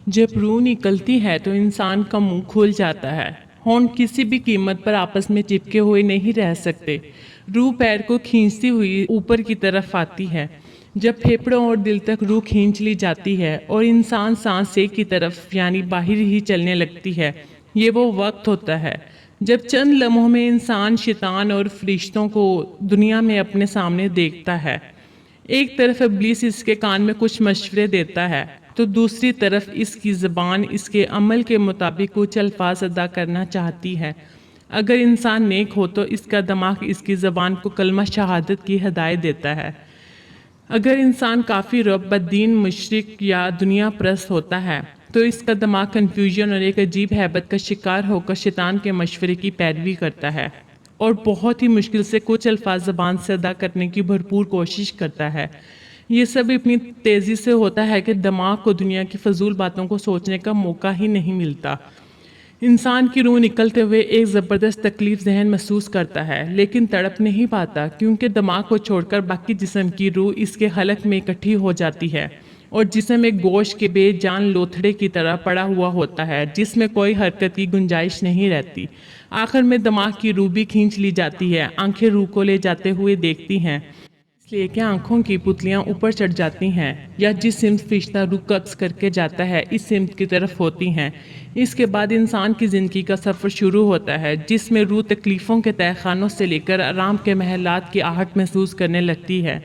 جب روح نکلتی ہے تو انسان کا منہ کھل جاتا ہے، ہونٹ کسی بھی قیمت پر آپس میں چپکے ہوئے نہیں رہ سکتے۔ روح پیر کو کھینچتی ہوئی اوپر کی طرف آتی ہے۔ جب پھیپھڑوں اور دل تک روح کھینچ لی جاتی ہے اور انسان سانس ایک کی طرف یعنی باہر ہی چلنے لگتی ہے، یہ وہ وقت ہوتا ہے جب چند لمحوں میں انسان شیطان اور فرشتوں کو دنیا میں اپنے سامنے دیکھتا ہے۔ ایک طرف ابلیس اس کے کان میں کچھ مشورے دیتا ہے تو دوسری طرف اس کی زبان اس کے عمل کے مطابق کچھ الفاظ ادا کرنا چاہتی ہے۔ اگر انسان نیک ہو تو اس کا دماغ اس کی زبان کو کلمہ شہادت کی ہدایت دیتا ہے۔ اگر انسان کافر اور بددین مشرک یا دنیا پرست ہوتا ہے تو اس کا دماغ کنفیوژن اور ایک عجیب ہیبت کا شکار ہو کر شیطان کے مشورے کی پیروی کرتا ہے اور بہت ہی مشکل سے کچھ الفاظ زبان سے ادا کرنے کی بھرپور کوشش کرتا ہے۔ یہ سب اتنی تیزی سے ہوتا ہے کہ دماغ کو دنیا کی فضول باتوں کو سوچنے کا موقع ہی نہیں ملتا۔ انسان کی روح نکلتے ہوئے ایک زبردست تکلیف ذہن محسوس کرتا ہے، لیکن تڑپ نہیں پاتا کیونکہ دماغ کو چھوڑ کر باقی جسم کی روح اس کے حلق میں اکٹھی ہو جاتی ہے اور جسم ایک گوشت کے بے جان لوتھڑے کی طرح پڑا ہوا ہوتا ہے جس میں کوئی حرکت کی گنجائش نہیں رہتی۔ آخر میں دماغ کی روح بھی کھینچ لی جاتی ہے، آنکھیں روح کو لے جاتے ہوئے دیکھتی ہیں، اس لیے کہ آنکھوں کی پتلیاں اوپر چڑھ جاتی ہیں یا جس سمت فرشتہ روح قبض کر کے جاتا ہے اس سمت کی طرف ہوتی ہیں۔ اس کے بعد انسان کی زندگی کا سفر شروع ہوتا ہے جس میں روح تکلیفوں کے تہہ خانوں سے لے کر آرام کے محلات کی آہٹ محسوس کرنے لگتی ہے۔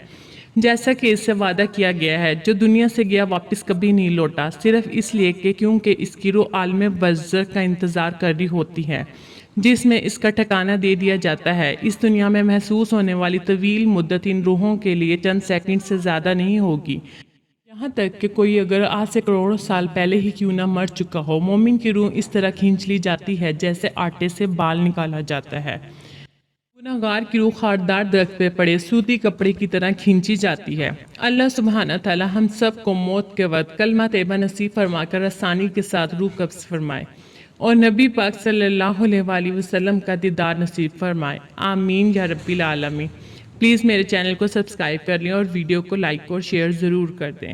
جیسا کہ اس سے وعدہ کیا گیا ہے، جو دنیا سے گیا واپس کبھی نہیں لوٹا، صرف اس لیے کہ کیونکہ اس کی روح عالم برزخ کا انتظار کر رہی ہوتی ہے جس میں اس کا ٹھکانہ دے دیا جاتا ہے۔ اس دنیا میں محسوس ہونے والی طویل مدت ان روحوں کے لیے چند سیکنڈ سے زیادہ نہیں ہوگی، یہاں تک کہ کوئی اگر آج سے کروڑوں سال پہلے ہی کیوں نہ مر چکا ہو۔ مومن کی روح اس طرح کھینچ لی جاتی ہے جیسے آٹے سے بال نکالا جاتا ہے۔ گناہگار کی روح خاردار درخت پہ پڑے سوتی کپڑے کی طرح کھینچی جاتی ہے۔ اللہ سبحانہ تعالی ہم سب کو موت کے وقت کلمہ طیبہ نصیب فرما کر آسانی کے ساتھ روح قبض فرمائے اور نبی پاک صلی اللہ علیہ وآلہ وسلم کا دیدار نصیب فرمائے، آمین یا رب العالمین۔ پلیز میرے چینل کو سبسکرائب کر لیں اور ویڈیو کو لائک اور شیئر ضرور کر دیں۔